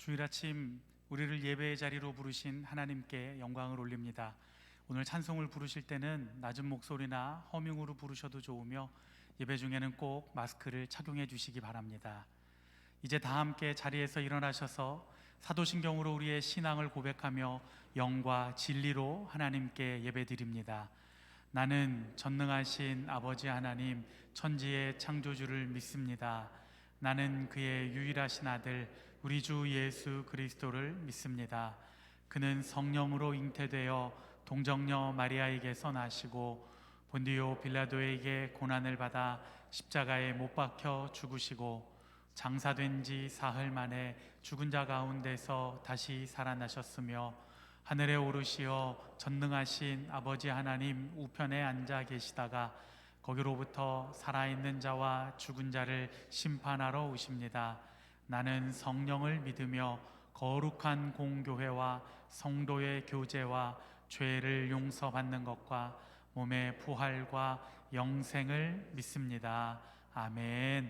주일 아침 우리를 예배의 자리로 부르신 하나님께 영광을 올립니다. 오늘 찬송을 부르실 때는 낮은 목소리나 허밍으로 부르셔도 좋으며 예배 중에는 꼭 마스크를 착용해 주시기 바랍니다. 이제 다 함께 자리에서 일어나셔서 사도신경으로 우리의 신앙을 고백하며 영과 진리로 하나님께 예배드립니다. 나는 전능하신 아버지 하나님 천지의 창조주를 믿습니다. 나는 그의 유일하신 아들 우리 주 예수 그리스도를 믿습니다. 그는 성령으로 잉태되어 동정녀 마리아에게서 나시고 본디오 빌라도에게 고난을 받아 십자가에 못 박혀 죽으시고 장사된 지 사흘 만에 죽은 자 가운데서 다시 살아나셨으며 하늘에 오르시어 전능하신 아버지 하나님 우편에 앉아 계시다가 거기로부터 살아있는 자와 죽은 자를 심판하러 오십니다. 나는 성령을 믿으며 거룩한 공교회와 성도의 교제와 죄를 용서받는 것과 몸의 부활과 영생을 믿습니다. 아멘.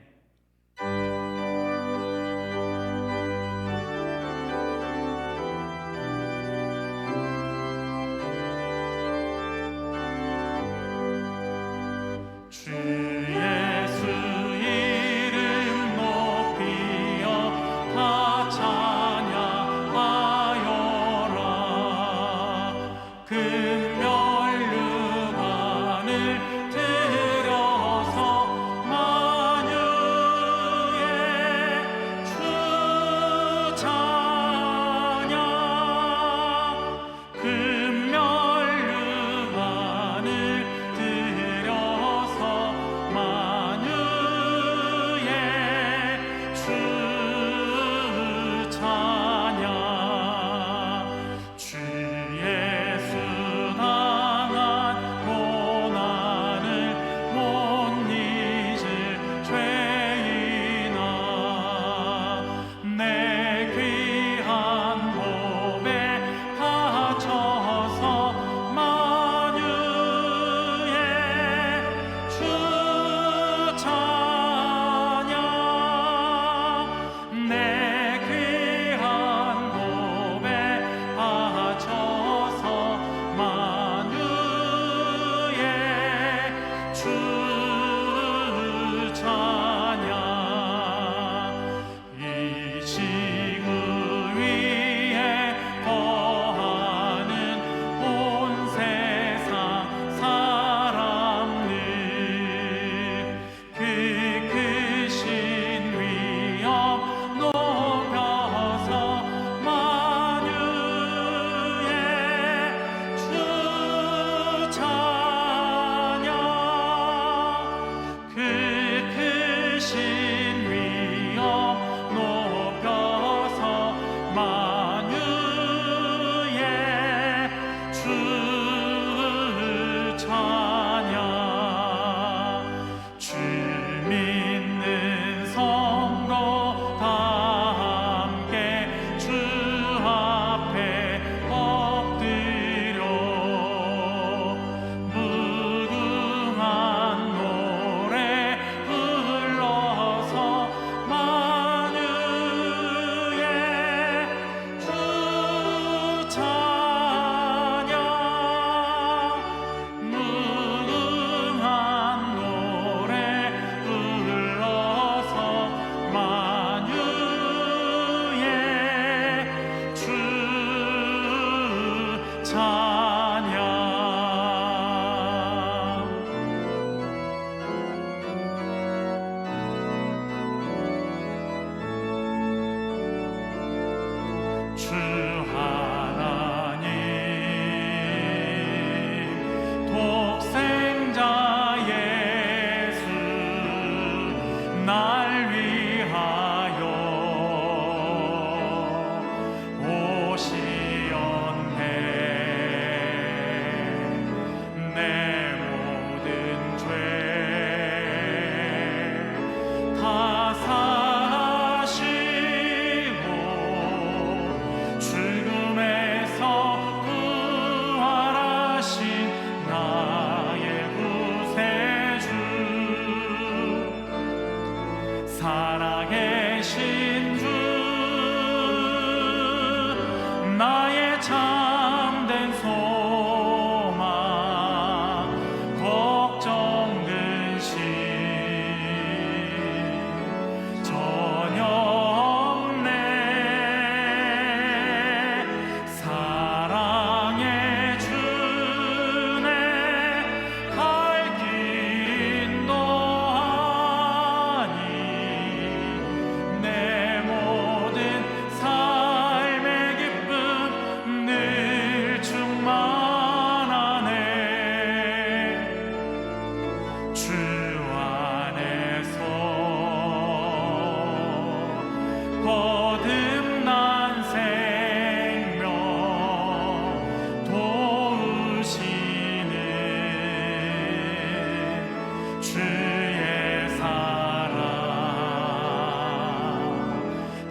살아계신 주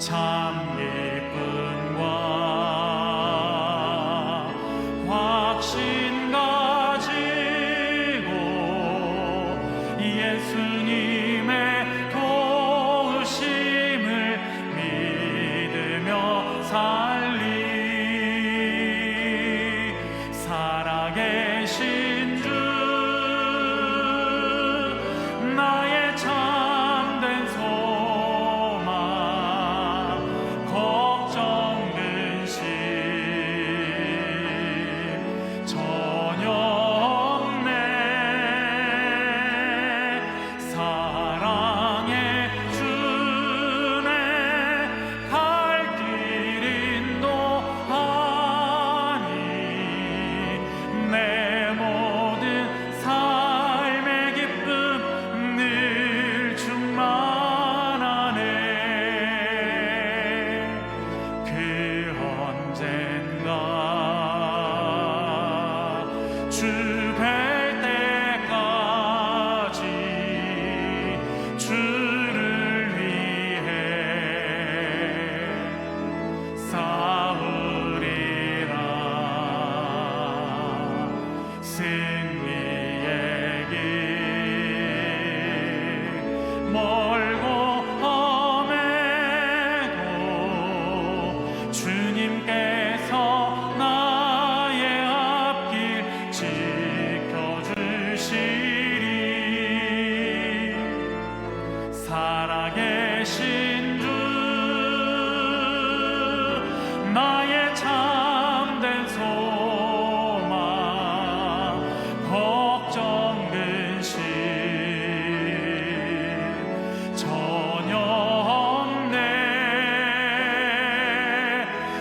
참 기쁨과 확신 가지고 예수님의 도우심을 믿으며 살리 살아계신 주 나의 참된 소망 걱정 근심 전혀 없네 사랑의 주네 갈 길 인도하니 내 모든 삶의 기쁨 늘 충만하네 그 언젠가 주 뵐 때까지 주를 위해 싸우리라 승리의 길 멀고 험해도 주님께서 나의 앞길 지켜주시리 살아계신 주 나의 참된 소망 걱정 근심 전혀 없네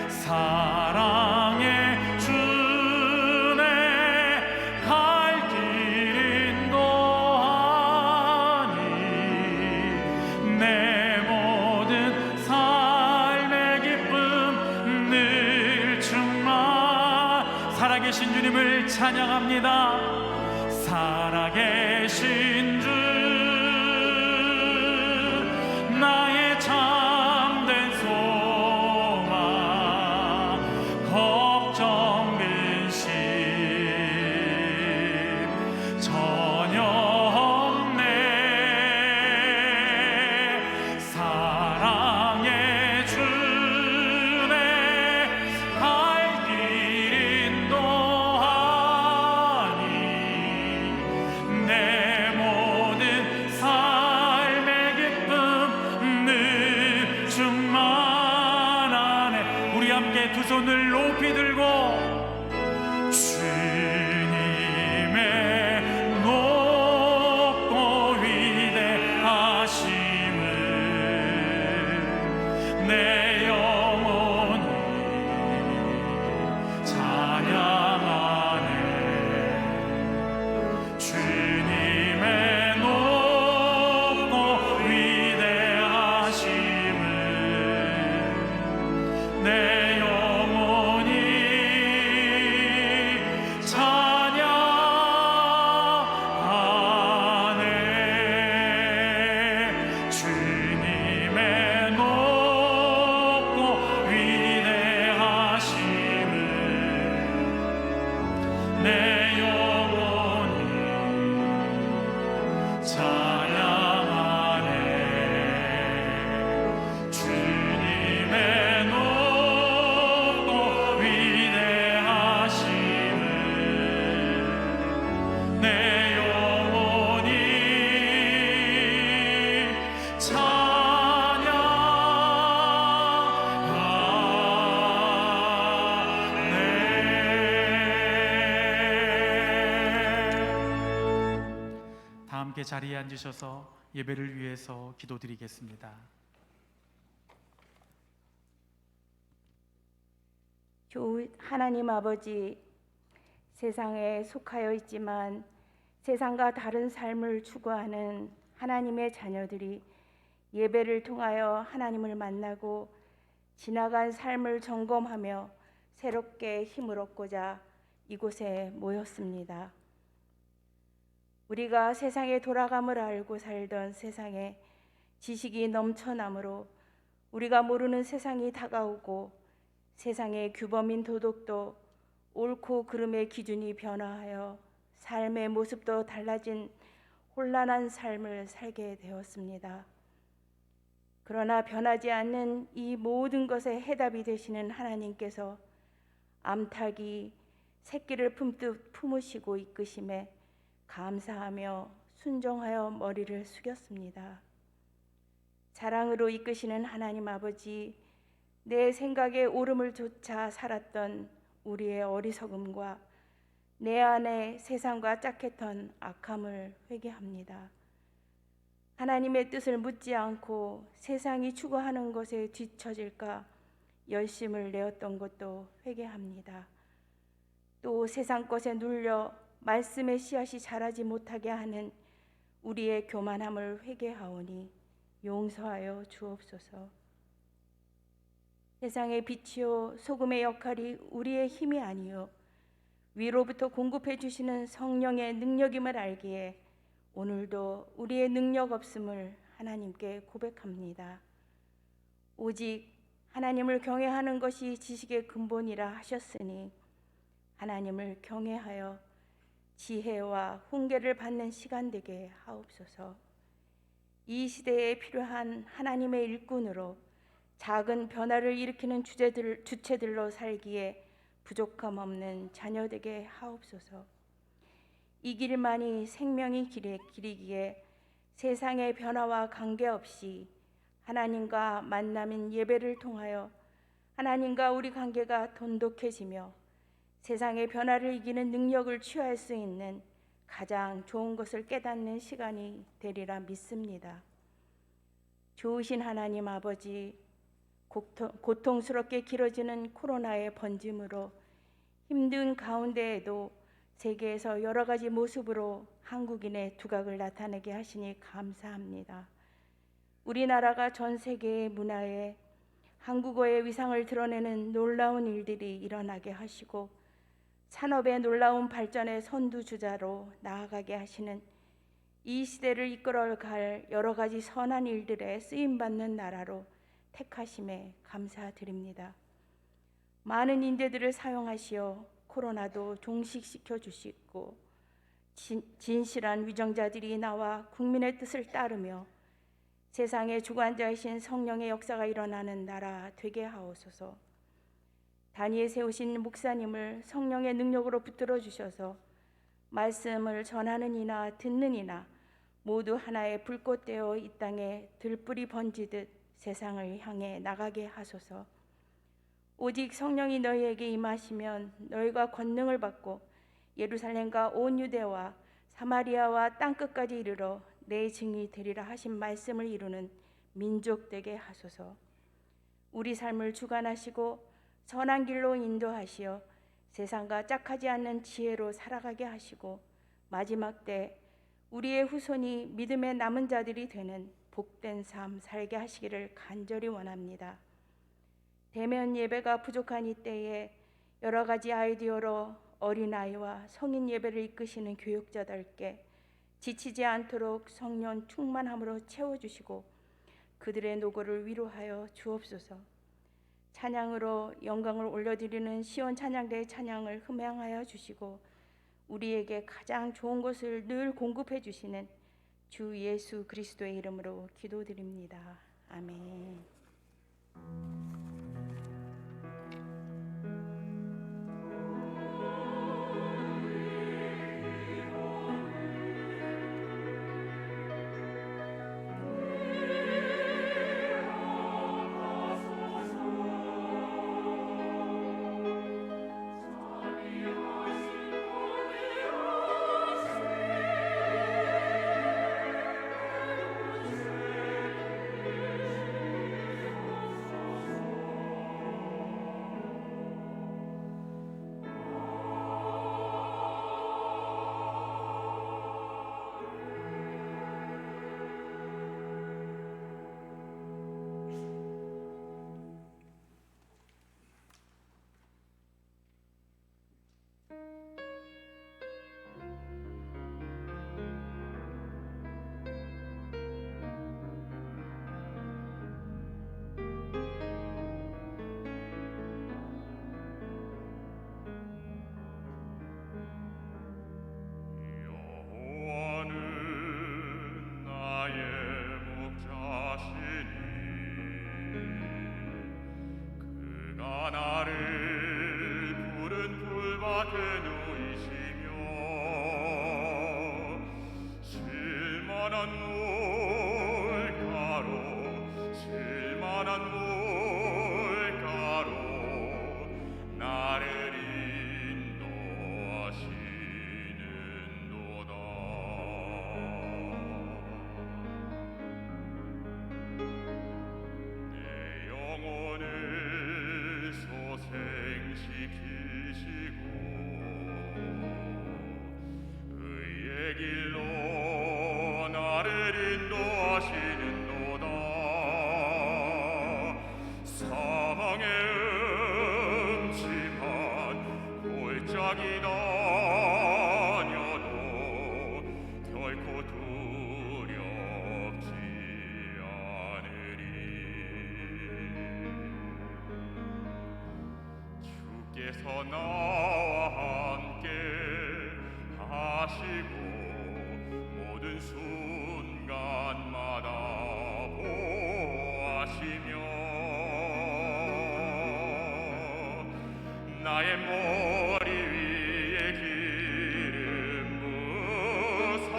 사랑의 주네 갈 길 인도하니 내 모든 삶의 기쁨 늘 충만 살아계신 주님을 찬양합니다 살아계신 주 나의 참된 소망 걱정 근심 전혀 없네 사랑의 주네 갈 길 인도하니 내 모든 삶의 기쁨 늘 충만하네 우리 함께 두 손을 높이 들고 주님의 높고 위대하심을 내 영혼이 찬양하네 주님의 높고 위대하심을 내 영혼이 찬양하네 주님의 높고 위대하심을 내 영혼이 찬양하네 주님의 높고 위대하심을 내 영혼이 찬양하네 다 함께 자리에 앉으셔서 예배를 위해서 기도드리겠습니다. 주 하나님 아버지, 세상에 속하여 있지만 세상과 다른 삶을 추구하는 하나님의 자녀들이 예배를 통하여 하나님을 만나고 지나간 삶을 점검하며 새롭게 힘을 얻고자 이곳에 모였습니다. 우리가 세상의 돌아감을 알고 살던 세상에 지식이 넘쳐나므로 우리가 모르는 세상이 다가오고 세상의 규범인 도덕도 옳고 그름의 기준이 변화하여 삶의 모습도 달라진 혼란한 삶을 살게 되었습니다. 그러나 변하지 않는 이 모든 것의 해답이 되시는 하나님께서 암탉이 새끼를 품듯 품으시고 이끄심에 감사하며 순종하여 머리를 숙였습니다. 사랑으로 이끄시는 하나님 아버지, 내 생각에 옳음을 조차 살았던 우리의 어리석음과 내 안에 세상과 짝했던 악함을 회개합니다. 하나님의 뜻을 묻지 않고 세상이 추구하는 것에 뒤처질까 열심을 내었던 것도 회개합니다. 또 세상 것에 눌려 말씀의 씨앗이 자라지 못하게 하는 우리의 교만함을 회개하오니 용서하여 주옵소서. 세상의 빛이요 소금의 역할이 우리의 힘이 아니요 위로부터 공급해 주시는 성령의 능력임을 알기에 오늘도 우리의 능력 없음을 하나님께 고백합니다. 오직 하나님을 경외하는 것이 지식의 근본이라 하셨으니 하나님을 경외하여 지혜와 훈계를 받는 시간 되게 하옵소서. 이 시대에 필요한 하나님의 일꾼으로 작은 변화를 일으키는 주체들로 살기에 부족함 없는 자녀 되게 하옵소서. 이 길만이 생명의 길이기에 세상의 변화와 관계없이 하나님과 만남인 예배를 통하여 하나님과 우리 관계가 돈독해지며 세상의 변화를 이기는 능력을 취할 수 있는 가장 좋은 것을 깨닫는 시간이 되리라 믿습니다. 좋으신 하나님 아버지, 고통스럽게 길어지는 코로나의 번짐으로 힘든 가운데에도 세계에서 여러 가지 모습으로 한국인의 두각을 나타내게 하시니 감사합니다. 우리나라가 전 세계의 문화에 한국어의 위상을 드러내는 놀라운 일들이 일어나게 하시고 산업의 놀라운 발전의 선두주자로 나아가게 하시는 이 시대를 이끌어갈 여러 가지 선한 일들에 쓰임받는 나라로 택하심에 감사드립니다. 많은 인재들을 사용하시어 코로나도 종식시켜 주시고 진실한 위정자들이 나와 국민의 뜻을 따르며 세상의 주관자이신 성령의 역사가 일어나는 나라 되게 하옵소서. 단위에 세우신 목사님을 성령의 능력으로 붙들어 주셔서 말씀을 전하는 이나 듣는 이나 모두 하나의 불꽃 되어 이 땅에 들불이 번지듯 세상을 향해 나가게 하소서. 오직 성령이 너희에게 임하시면 너희가 권능을 받고 예루살렘과 온 유대와 사마리아와 땅끝까지 이르러 내 증인이 되리라 하신 말씀을 이루는 민족 되게 하소서. 우리 삶을 주관하시고 선한 길로 인도하시어 세상과 짝하지 않는 지혜로 살아가게 하시고 마지막 때 우리의 후손이 믿음의 남은 자들이 되는 복된 삶 살게 하시기를 간절히 원합니다. 대면 예배가 부족한 이때에 여러 가지 아이디어로 어린아이와 성인 예배를 이끄시는 교육자들께 지치지 않도록 성령 충만함으로 채워주시고 그들의 노고를 위로하여 주옵소서. 찬양으로 영광을 올려드리는 시온 찬양대의 찬양을 흠양하여 주시고 우리에게 가장 좋은 것을 늘 공급해 주시는 주 예수 그리스도의 이름으로 기도드립니다. 아멘. 그누이시며 실만한 물가로 나를 인도하시는도다. 내 영혼을 소생시키시고 의의 길로 나를 인도하시는도다. 사망의 음침한 골짜기 다녀도 결코 두렵지 않으리. 주께서 나와 함께 하시고 모든 순간마다 보호하시며 나의 머리 위에 기름 부으사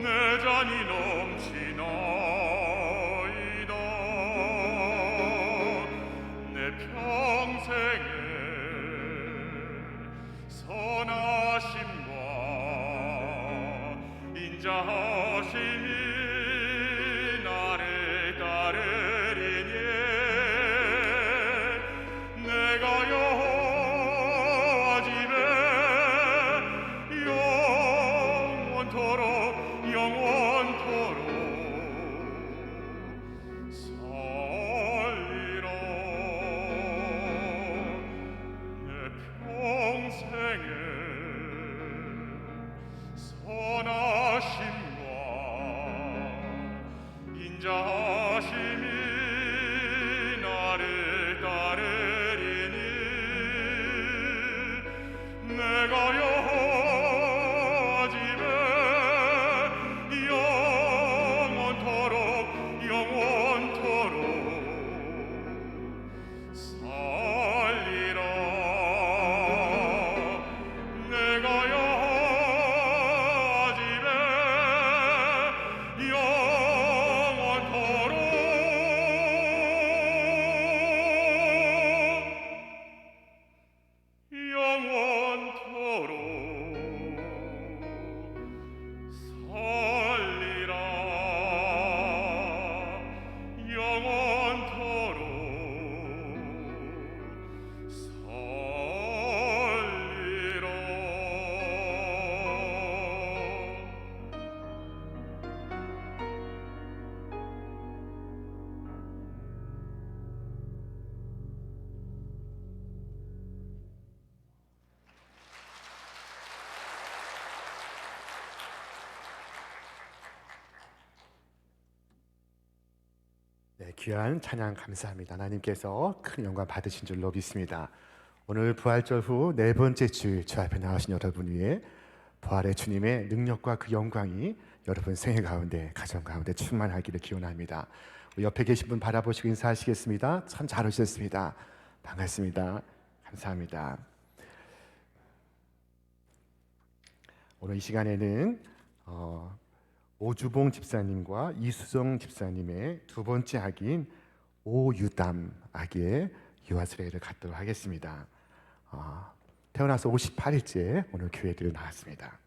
내 잔이 넘치나이다. 내 평생에 선하심과 인자하심이 나를 따르리니 내가 여호와 집에 영원토록 살리라. 내 평생에 선하심과 인자하심이 나를 따르리니 내가 여호와 집에 영원토록 살리라. 내가 여호와 집에 영원토록 살리라. 영원토록 살리라. 네, 귀한 찬양 감사합니다. 하나님께서 큰 영광 받으신 줄로 믿습니다. 오늘 부활절 후 네 번째 주일 주 앞에 나오신 여러분 위해 부활의 주님의 능력과 그 영광이 여러분 생애 가운데, 가정 가운데 충만하기를 기원합니다. 옆에 계신 분 바라보시고 인사하시겠습니다. 참 잘 오셨습니다. 반갑습니다. 감사합니다. 오늘 이 시간에는 오주봉 집사님과 이수정 집사님의 두 번째 아기인 오유담 아기의 유아 수레를 갖도록 하겠습니다. 태어나서 58일째 오늘 교회를 나왔습니다.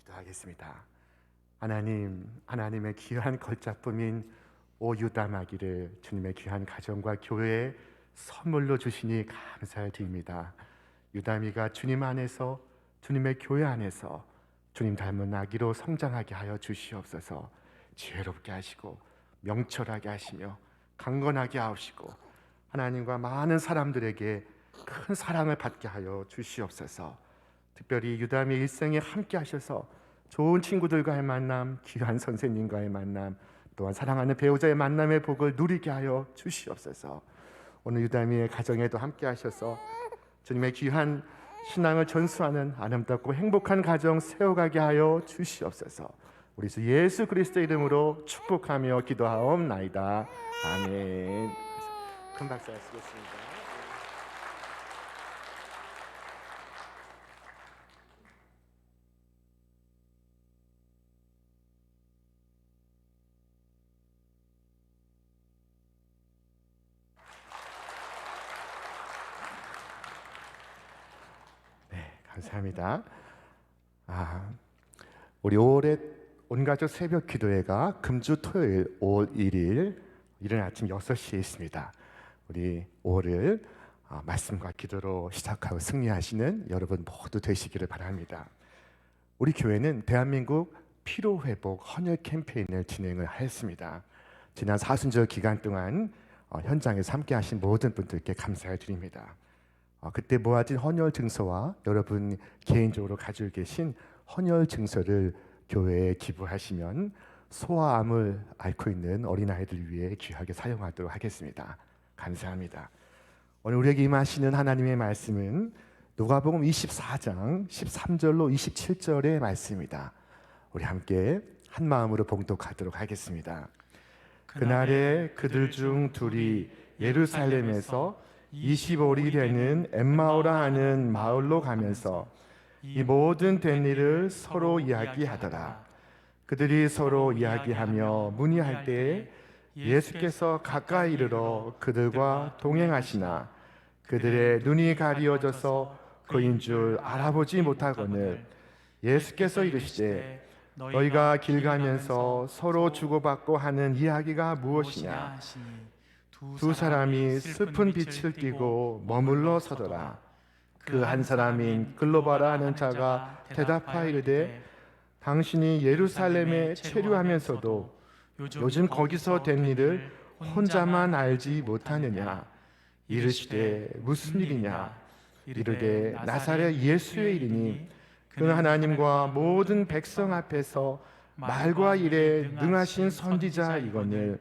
기도하겠습니다. 하나님, 하나님의 귀한 걸작품인 오유담아기를 주님의 귀한 가정과 교회에 선물로 주시니 감사드립니다. 유담이가 주님 안에서, 주님의 교회 안에서 주님 닮은 아기로 성장하게 하여 주시옵소서. 지혜롭게 하시고 명철하게 하시며 강건하게 하시고 하나님과 많은 사람들에게 큰 사랑을 받게 하여 주시옵소서. 특별히 유다미의 일생에 함께 하셔서 좋은 친구들과의 만남, 귀한 선생님과의 만남, 또한 사랑하는 배우자의 만남의 복을 누리게 하여 주시옵소서. 오늘 유다미의 가정에도 함께 하셔서 주님의 귀한 신앙을 전수하는 아름답고 행복한 가정 세워가게 하여 주시옵소서. 우리 주 예수 그리스도의 이름으로 축복하며 기도하옵나이다. 아멘. 큰 박수 하시겠습니다. 감사합니다. 우리 5월에 온가족 새벽 기도회가 금주 토요일 5월 1일 이른 아침 6시에 있습니다. 우리 5월을 말씀과 기도로 시작하고 승리하시는 여러분 모두 되시기를 바랍니다. 우리 교회는 대한민국 피로회복 헌혈 캠페인을 진행을 하였습니다. 지난 사순절 기간 동안 현장에서 함께 하신 모든 분들께 감사를 드립니다. 그때 모아진 헌혈 증서와 여러분 개인적으로 가지고 계신 헌혈 증서를 교회에 기부하시면 소아암을 앓고 있는 어린아이들 위해 귀하게 사용하도록 하겠습니다. 감사합니다. 오늘 우리에게 임하시는 하나님의 말씀은 누가복음 24장 13절로 27절의 말씀입니다. 우리 함께 한 마음으로 봉독하도록 하겠습니다. 그날에 그들 중 둘이 예루살렘에서 25리 되는 엠마오라 하는 마을로 가면서 이 모든 된 일을 서로 이야기하더라. 그들이 서로 이야기하며 문의할 때에 예수께서 가까이 이르러 그들과 동행하시나 그들의 눈이 가리워져서 그인 줄 알아보지 못하거늘 예수께서 이르시되 너희가 길 가면서 서로 주고받고 하는 이야기가 무엇이냐? 두 사람이 슬픈 빛을 띠고 머물러 서더라. 그 한 사람인 글로바라 하는 자가 대답하이르되 당신이 예루살렘에 체류하면서도 요즘 거기서 된 일을 혼자만 알지 못하느냐? 이르시되 무슨 일이냐? 이르되 나사렛 예수의 일이니 그는 하나님과 모든 백성 앞에서 말과 일에 능하신 선지자이거늘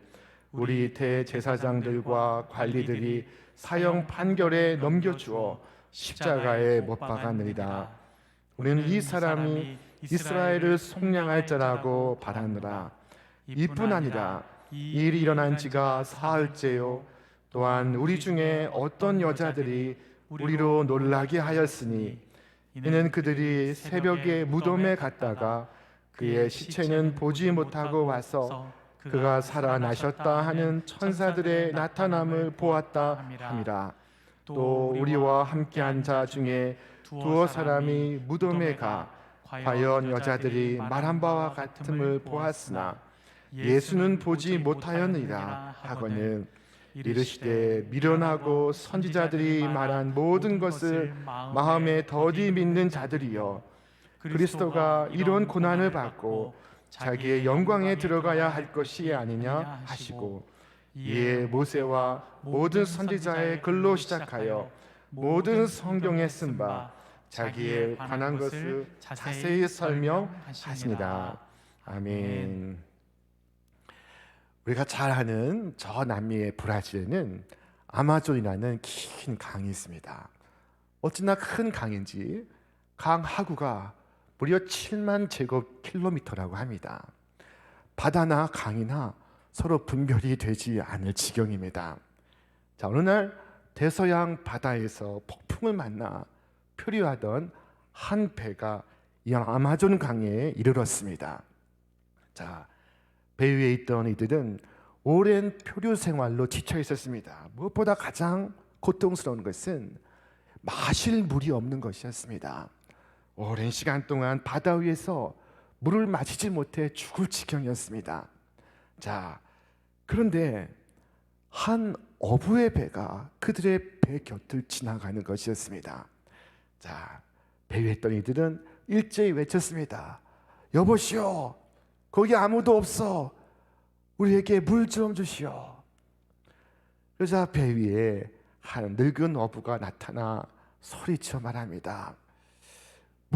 우리 대제사장들과 관리들이 사형 판결에 넘겨주어 십자가에 못 박았느니라. 우리는 이 사람이 이스라엘을 속량할 자라고 바라느라. 이뿐 아니라 이 일이 일어난 지가 사흘째요 또한 우리 중에 어떤 여자들이 우리로 놀라게 하였으니 이는 그들이 새벽에 무덤에 갔다가 그의 시체는 보지 못하고 와서 그가 살아나셨다 하는 천사들의 나타남을 보았다 함이라. 또 우리와 함께한 자 중에 두어 사람이 무덤에 가 과연 여자들이 말한 바와 같음을 보았으나 예수는 보지 못하였느니라 하거늘 이르시되 미련하고 선지자들이 말한 모든 것을 마음에 더디 믿는 자들이여 그리스도가 이런 고난을 받고 자기의 영광에 들어가야 할 것이 아니냐 하시고 이에 모세와 모든 선지자의 글로 시작하여 모든 성경에 쓴 바 자기에 관한 것을 자세히 설명하시니라. 아멘. 우리가 잘 아는 저 남미의 브라질에는 아마존이라는 긴 강이 있습니다. 어찌나 큰 강인지 강 하구가 무려 7만 제곱킬로미터라고 합니다. 바다나 강이나 서로 분별이 되지 않을 지경입니다. 자, 어느 날 대서양 바다에서 폭풍을 만나 표류하던 한 배가 이 아마존 강에 이르렀습니다. 자, 배 위에 있던 이들은 오랜 표류 생활로 지쳐 있었습니다. 무엇보다 가장 고통스러운 것은 마실 물이 없는 것이었습니다. 오랜 시간 동안 바다 위에서 물을 마시지 못해 죽을 지경이었습니다. 자, 그런데 한 어부의 배가 그들의 배 곁을 지나가는 것이었습니다. 자, 배 위에 있던 이들은 일제히 외쳤습니다. 여보시오, 거기 아무도 없어. 우리에게 물 좀 주시오. 그러자 배 위에 한 늙은 어부가 나타나 소리쳐 말합니다.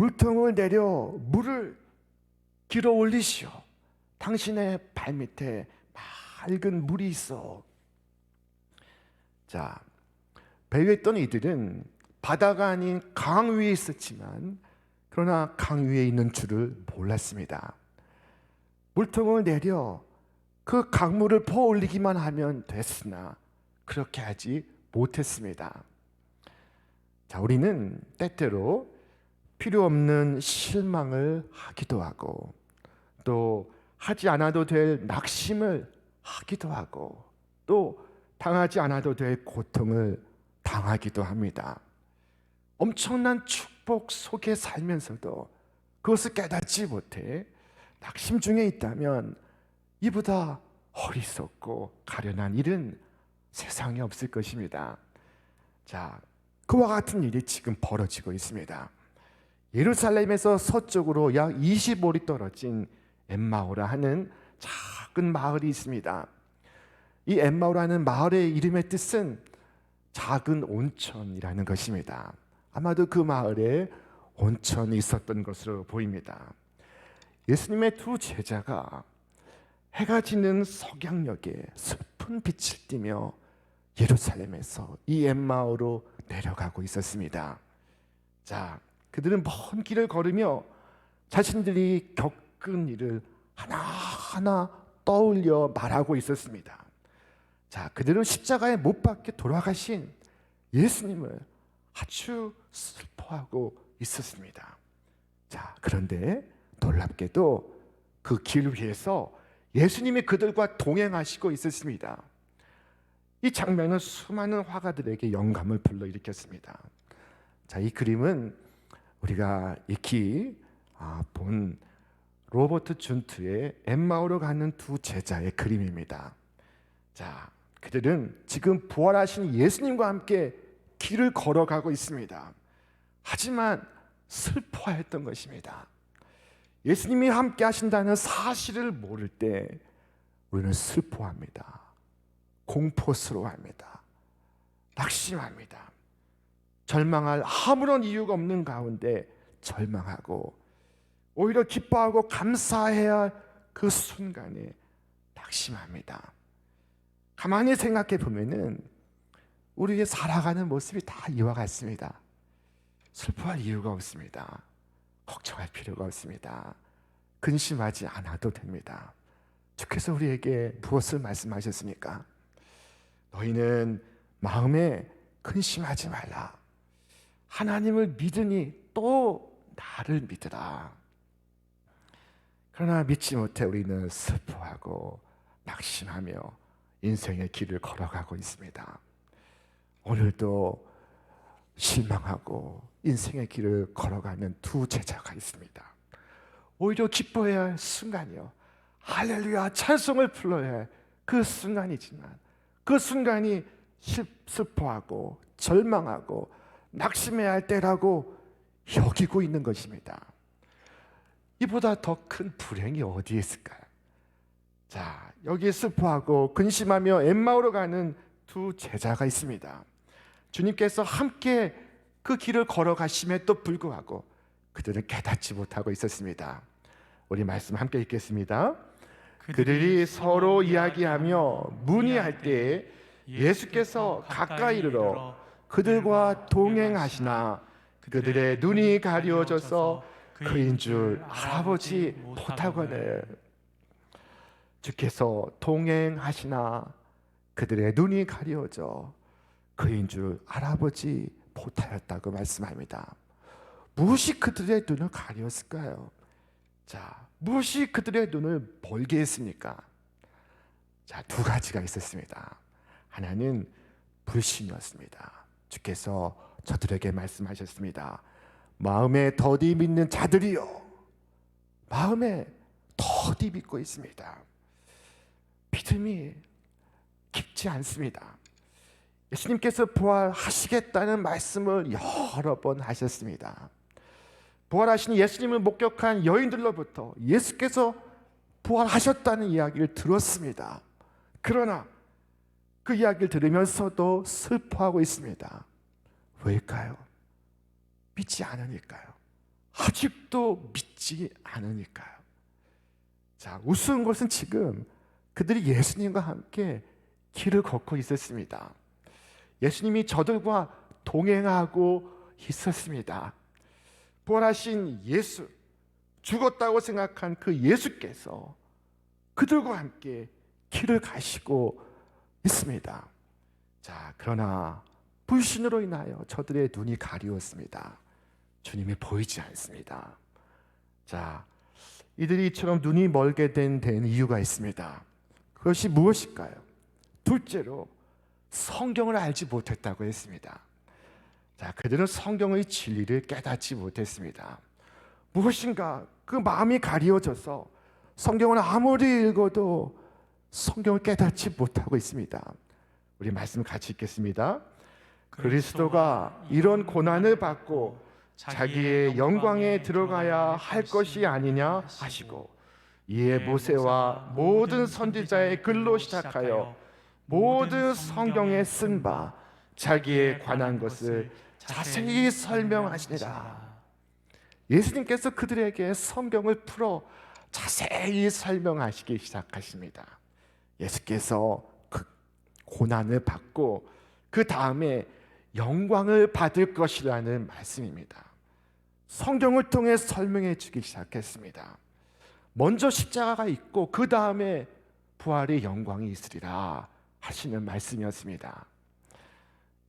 물통을 내려 물을 길어 올리시오. 당신의 발밑에 맑은 물이 있어. 자, 배 위에 있던 이들은 바다가 아닌 강 위에 있었지만 그러나 강 위에 있는 줄을 몰랐습니다. 물통을 내려 그 강물을 퍼 올리기만 하면 됐으나 그렇게 하지 못했습니다. 자, 우리는 때때로 필요 없는 실망을 하기도 하고 또 하지 않아도 될 낙심을 하기도 하고 또 당하지 않아도 될 고통을 당하기도 합니다. 엄청난 축복 속에 살면서도 그것을 깨닫지 못해 낙심 중에 있다면 이보다 어리석고 가련한 일은 세상에 없을 것입니다. 자, 그와 같은 일이 지금 벌어지고 있습니다. 예루살렘에서 서쪽으로 약 25리 떨어진 엠마오라 하는 작은 마을이 있습니다. 이 엠마오라는 마을의 이름의 뜻은 작은 온천이라는 것입니다. 아마도 그 마을에 온천이 있었던 것으로 보입니다. 예수님의 두 제자가 해가 지는 석양역에 슬픈 빛을 띠며 예루살렘에서 이 엠마오로 내려가고 있었습니다. 자, 그들은 먼 길을 걸으며 자신들이 겪은 일을 하나하나 떠올려 말하고 있었습니다. 자, 그들은 십자가에 못 박혀 돌아가신 예수님을 아주 슬퍼하고 있었습니다. 자, 그런데 놀랍게도 그 길 위에서 예수님이 그들과 동행하시고 있었습니다. 이 장면은 수많은 화가들에게 영감을 불러일으켰습니다. 자, 이 그림은 우리가 익히 본 로버트 준트의 엠마오로 가는 두 제자의 그림입니다. 자, 그들은 지금 부활하신 예수님과 함께 길을 걸어가고 있습니다. 하지만 슬퍼했던 것입니다. 예수님이 함께 하신다는 사실을 모를 때 우리는 슬퍼합니다. 공포스러워합니다. 낙심합니다. 절망할 아무런 이유가 없는 가운데 절망하고 오히려 기뻐하고 감사해야 할 그 순간에 낙심합니다. 가만히 생각해 보면은 우리의 살아가는 모습이 다 이와 같습니다. 슬퍼할 이유가 없습니다. 걱정할 필요가 없습니다. 근심하지 않아도 됩니다. 주께서 우리에게 무엇을 말씀하셨습니까? 너희는 마음에 근심하지 말라. 하나님을 믿으니 또 나를 믿으라. 그러나 믿지 못해 우리는 슬퍼하고 낙심하며 인생의 길을 걸어가고 있습니다. 오늘도 실망하고 인생의 길을 걸어가는 두 제자가 있습니다. 오히려 기뻐해야 할 순간이요, 할렐루야 찬송을 불러야 할 그 순간이지만 그 순간이 슬퍼하고 절망하고 낙심해야 할 때라고 여기고 있는 것입니다. 이보다 더 큰 불행이 어디에 있을까요? 자, 여기 슬퍼하고 근심하며 엠마오로 가는 두 제자가 있습니다. 주님께서 함께 그 길을 걸어가심에도 불구하고 그들은 깨닫지 못하고 있었습니다. 우리 말씀 함께 읽겠습니다. 그들이 서로 이야기하며 문의할 때에 예수께서 가까이 이르러 그들과 동행하시나 그들의 눈이 가려져서 그인 줄 알아보지 못하거늘. 주께서 동행하시나 그들의 눈이 가려져 그인 줄 알아보지 못하였다고 말씀합니다. 무엇이 그들의 눈을 가렸을까요? 자, 무엇이 그들의 눈을 벌게 했습니까? 자, 두 가지가 있었습니다. 하나는 불신이었습니다. 주께서 저들에게 말씀하셨습니다. 마음에 더디 믿는 자들이요, 마음에 더디 믿고 있습니다. 믿음이 깊지 않습니다. 예수님께서 부활하시겠다는 말씀을 여러 번 하셨습니다. 부활하신 예수님을 목격한 여인들로부터 예수께서 부활하셨다는 이야기를 들었습니다. 그러나 그 이야기를 들으면서도 슬퍼하고 있습니다. 왜일까요? 믿지 않으니까요. 아직도 믿지 않으니까요. 자, 우스운 것은 지금 그들이 예수님과 함께 길을 걷고 있었습니다. 예수님이 저들과 동행하고 있었습니다. 부활하신 예수, 죽었다고 생각한 그 예수께서 그들과 함께 길을 가시고 있습니다. 자, 그러나 불신으로 인하여 저들의 눈이 가리웠습니다. 주님이 보이지 않습니다. 자, 이들이 이처럼 눈이 멀게 된 이유가 있습니다. 그것이 무엇일까요? 둘째로 성경을 알지 못했다고 했습니다. 자, 그들은 성경의 진리를 깨닫지 못했습니다. 무엇인가 그 마음이 가리워져서 성경을 아무리 읽어도 성경을 깨닫지 못하고 있습니다. 우리 말씀 같이 읽겠습니다. 그리스도가 이런 고난을 받고 자기의 영광에 들어가야 할 것이 아니냐 하시고, 이에 모세와 모든 선지자의 글로 시작하여 모든 성경에 쓴 바 자기에 관한 것을 자세히 설명하시니라. 예수님께서 그들에게 성경을 풀어 자세히 설명하시기 시작하십니다. 예수께서 그 고난을 받고 그 다음에 영광을 받을 것이라는 말씀입니다. 성경을 통해 설명해 주기 시작했습니다. 먼저 십자가가 있고 그 다음에 부활의 영광이 있으리라 하시는 말씀이었습니다.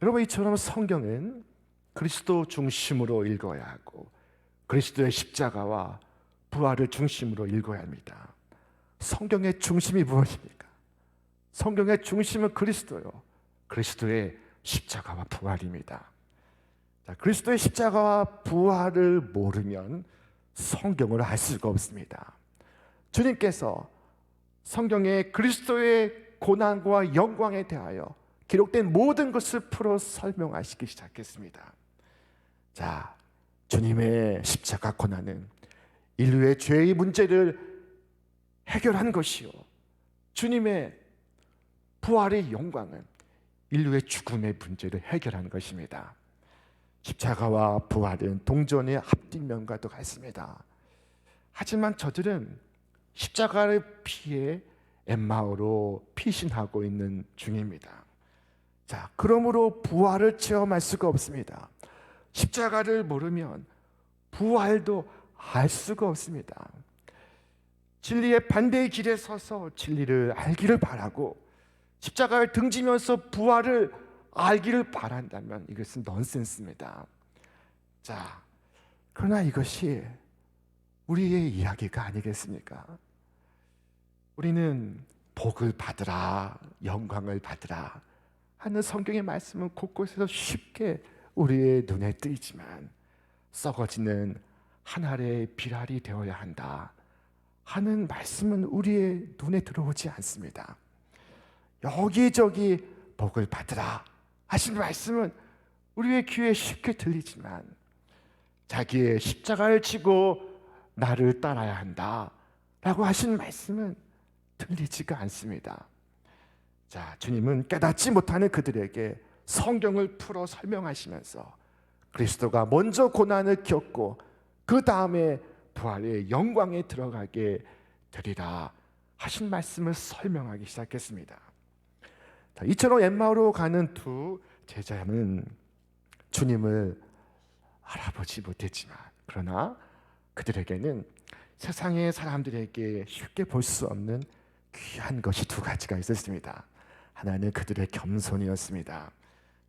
여러분, 이처럼 성경은 그리스도 중심으로 읽어야 하고 그리스도의 십자가와 부활을 중심으로 읽어야 합니다. 성경의 중심이 무엇입니까? 성경의 중심은 그리스도요, 그리스도의 십자가와 부활입니다. 자, 그리스도의 십자가와 부활을 모르면 성경을 알 수가 없습니다. 주님께서 성경에 그리스도의 고난과 영광에 대하여 기록된 모든 것을 풀어 설명하시기 시작했습니다. 자, 주님의 십자가 고난은 인류의 죄의 문제를 해결한 것이요, 주님의 부활의 영광은 인류의 죽음의 문제를 해결한 것입니다. 십자가와 부활은 동전의 앞뒷면과도 같습니다. 하지만 저들은 십자가를 피해 엠마오로 피신하고 있는 중입니다. 자, 그러므로 부활을 체험할 수가 없습니다. 십자가를 모르면 부활도 알 수가 없습니다. 진리의 반대의 길에 서서 진리를 알기를 바라고 십자가를 등지면서 부활을 알기를 바란다면 이것은 넌센스입니다. 자, 그러나 이것이 우리의 이야기가 아니겠습니까? 우리는 복을 받으라, 영광을 받으라 하는 성경의 말씀은 곳곳에서 쉽게 우리의 눈에 띄지만, 썩어지는 한 알의 비랄이 되어야 한다 하는 말씀은 우리의 눈에 들어오지 않습니다. 여기저기 복을 받으라 하신 말씀은 우리의 귀에 쉽게 들리지만, 자기의 십자가를 지고 나를 따라야 한다 라고 하신 말씀은 들리지가 않습니다. 자, 주님은 깨닫지 못하는 그들에게 성경을 풀어 설명하시면서 그리스도가 먼저 고난을 겪고 그 다음에 부활의 영광에 들어가게 되리라 하신 말씀을 설명하기 시작했습니다. 자, 이처럼 엠마오로 가는 두 제자는 주님을 알아보지 못했지만, 그러나 그들에게는 세상의 사람들에게 쉽게 볼 수 없는 귀한 것이 두 가지가 있었습니다. 하나는 그들의 겸손이었습니다.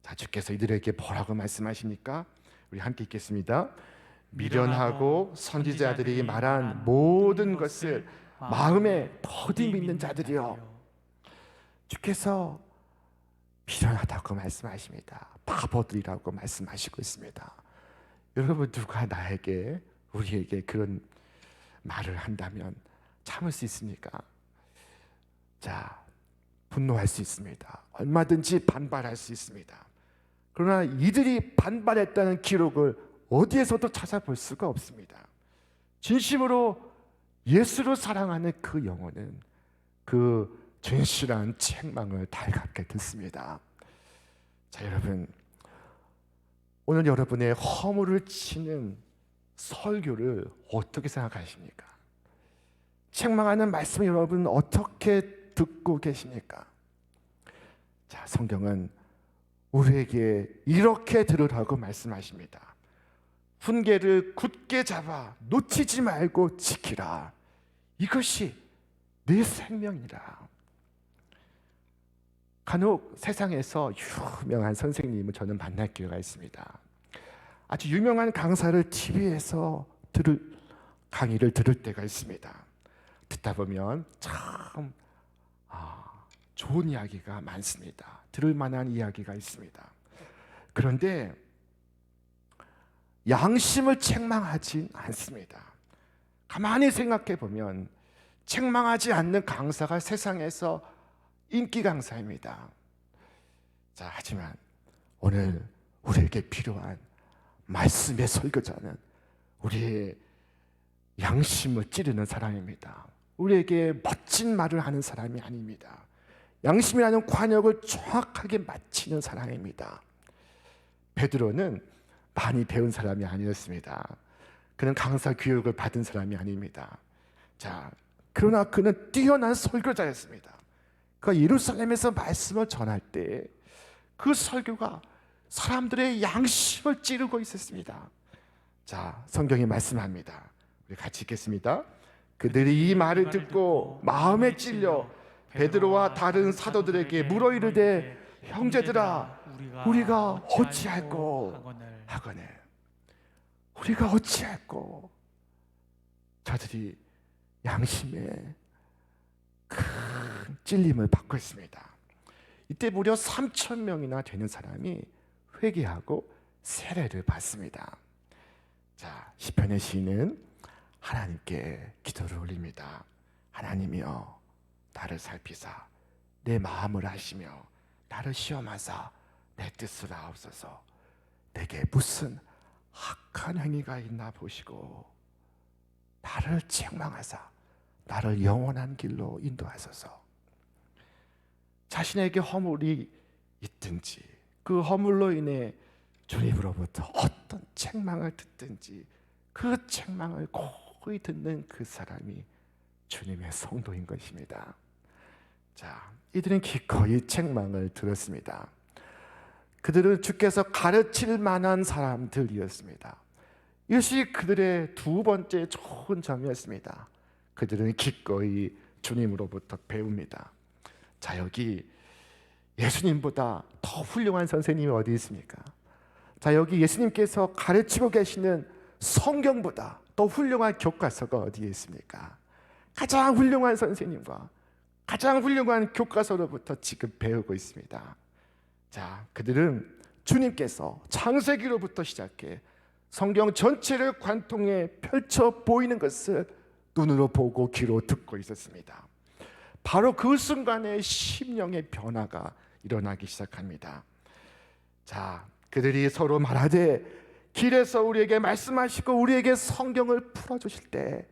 자, 주께서 이들에게 뭐라고 말씀하십니까? 우리 함께 읽겠습니다. 미련하고 선지자들이 말한 모든 것을 마음에 더디 믿는 자들이여. 주께서 미련하다고 말씀하십니다. 바보들이라고 말씀하시고 있습니다. 여러분, 누가 나에게, 우리에게 그런 말을 한다면 참을 수 있습니까? 자, 분노할 수 있습니다. 얼마든지 반발할 수 있습니다. 그러나 이들이 반발했다는 기록을 어디에서도 찾아볼 수가 없습니다. 진심으로 예수를 사랑하는 그 영혼은 그 진실한 책망을 달갑게 듣습니다. 자, 여러분, 오늘 여러분의 허물을 치는 설교를 어떻게 생각하십니까? 책망하는 말씀 여러분 어떻게 듣고 계십니까? 자, 성경은 우리에게 이렇게 들으라고 말씀하십니다. 훈계를 굳게 잡아 놓치지 말고 지키라. 이것이 내 생명이라. 간혹 세상에서 유명한 선생님을 저는 만날 기회가 있습니다. 아주 유명한 강사를 TV에서 강의를 들을 때가 있습니다. 듣다 보면 참 좋은 이야기가 많습니다. 들을 만한 이야기가 있습니다. 그런데 양심을 책망하지 않습니다. 가만히 생각해 보면 책망하지 않는 강사가 세상에서 인기 강사입니다. 자, 하지만 오늘 우리에게 필요한 말씀의 설교자는 우리의 양심을 찌르는 사람입니다. 우리에게 멋진 말을 하는 사람이 아닙니다. 양심이라는 관역을 정확하게 맞히는 사람입니다. 베드로는 많이 배운 사람이 아니었습니다. 그는 강사 교육을 받은 사람이 아닙니다. 자, 그러나 그는 뛰어난 설교자였습니다. 그 예루살렘에서 말씀을 전할 때 그 설교가 사람들의 양심을 찌르고 있었습니다. 자, 성경이 말씀합니다. 우리 같이 읽겠습니다. 그들이 이 말을 듣고 마음에 찔려 베드로와 다른 사도들에게 물어 이르되 형제들아 우리가 어찌할꼬 하거늘. 우리가 어찌할꼬. 저들이 양심에 큰 찔림을 받고 있습니다. 이때 무려 3,000명이나 되는 사람이 회개하고 세례를 받습니다. 자, 시편의 시인은 하나님께 기도를 올립니다. 하나님이여 나를 살피사 내 마음을 아시며 나를 시험하사 내 뜻을 아옵소서. 내게 무슨 악한 행위가 있나 보시고 나를 책망하사 나를 영원한 길로 인도하소서. 자신에게 허물이 있든지 그 허물로 인해 주님으로부터 어떤 책망을 듣든지 그 책망을 고이 듣는 그 사람이 주님의 성도인 것입니다. 자, 이들은 기꺼이 책망을 들었습니다. 그들은 주께서 가르칠 만한 사람들이었습니다. 이것이 그들의 두 번째 좋은 점이었습니다. 그들은 기꺼이 주님으로부터 배웁니다. 자, 여기 예수님보다 더 훌륭한 선생님이 어디 있습니까? 자, 여기 예수님께서 가르치고 계시는 성경보다 더 훌륭한 교과서가 어디에 있습니까? 가장 훌륭한 선생님과 가장 훌륭한 교과서로부터 지금 배우고 있습니다. 자, 그들은 주님께서 창세기로부터 시작해 성경 전체를 관통해 펼쳐 보이는 것을 눈으로 보고 귀로 듣고 있었습니다. 바로 그 순간에 심령의 변화가 일어나기 시작합니다. 자, 그들이 서로 말하되 길에서 우리에게 말씀하시고 우리에게 성경을 풀어주실 때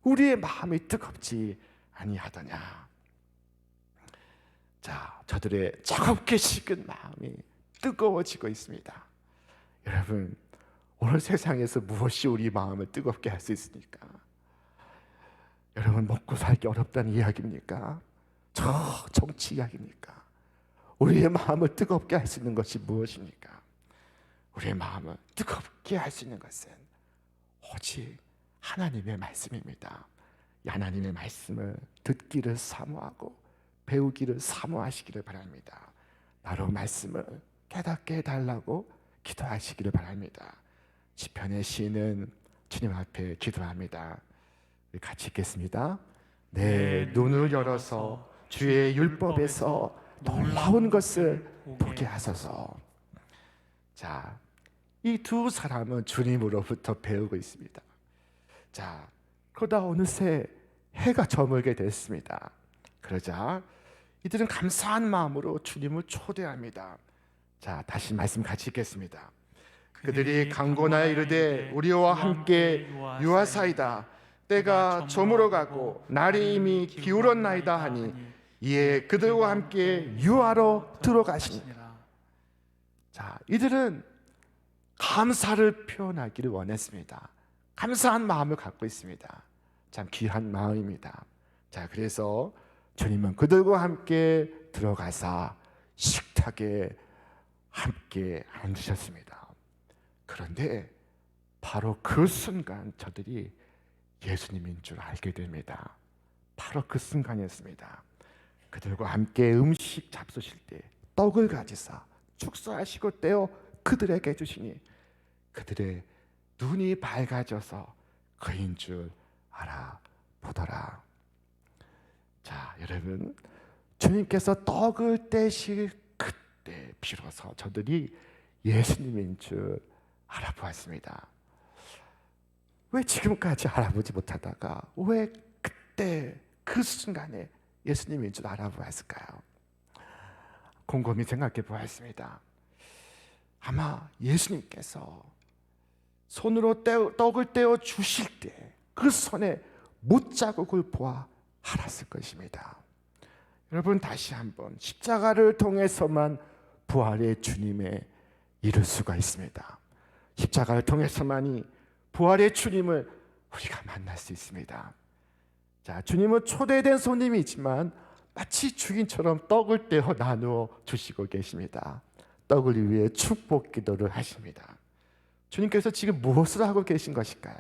우리의 마음이 뜨겁지 아니하더냐. 자, 저들의 차갑게 식은 마음이 뜨거워지고 있습니다. 여러분, 오늘 세상에서 무엇이 우리 마음을 뜨겁게 할 수 있습니까? 여러분, 먹고 살기 어렵다는 이야기입니까? 정치 이야기입니까? 우리의 마음을 뜨겁게 할 수 있는 것이 무엇입니까? 우리의 마음을 뜨겁게 할 수 있는 것은 오직 하나님의 말씀입니다. 하나님의 말씀을 듣기를 사모하고 배우기를 사모하시기를 바랍니다. 나로 말씀을 깨닫게 해달라고 기도하시기를 바랍니다. 시편의 시인은 주님 앞에 기도합니다. 우리 같이 읽겠습니다. 내 눈을 열어서 주의 율법에서 놀라운 것을 보게 하소서. 자, 이 두 사람은 주님으로부터 배우고 있습니다. 자, 그러다 어느새 해가 저물게 됐습니다. 그러자 이들은 감사한 마음으로 주님을 초대합니다. 자, 다시 말씀 같이 읽겠습니다. 그들이 강권하여 이르되 우리와 함께 유하사이다. 때가 저물어가고 날이 이미 기울었나이다 하니 이에 그들과 함께 유하로 들어가시니라. 자, 이들은 감사를 표현하기를 원했습니다. 감사한 마음을 갖고 있습니다. 참 귀한 마음입니다. 자, 그래서 주님은 그들과 함께 들어가사 식탁에 함께 앉으셨습니다. 그런데 바로 그 순간 저들이 예수님인 줄 알게 됩니다. 바로 그 순간이었습니다. 그들과 함께 음식 잡수실 때 떡을 가지사 축사하시고 떼어 그들에게 주시니 그들의 눈이 밝아져서 그인 줄 알아보더라. 자, 여러분, 주님께서 떡을 떼실 그때 비로소 저들이 예수님인 줄 알아보았습니다. 왜 지금까지 알아보지 못하다가 왜 그때 그 순간에 예수님인 줄 알아보았을까요? 곰곰이 생각해 보았습니다. 아마 예수님께서 손으로 떡을 떼어 주실 때 그 손에 못자국을 보아 알았을 것입니다. 여러분, 다시 한번 십자가를 통해서만 부활의 주님에 이를 수가 있습니다. 십자가를 통해서만이 부활의 주님을 우리가 만날 수 있습니다. 자, 주님은 초대된 손님이지만 마치 주인처럼 떡을 떼어 나누어 주시고 계십니다. 떡을 위해 축복 기도를 하십니다. 주님께서 지금 무엇을 하고 계신 것일까요?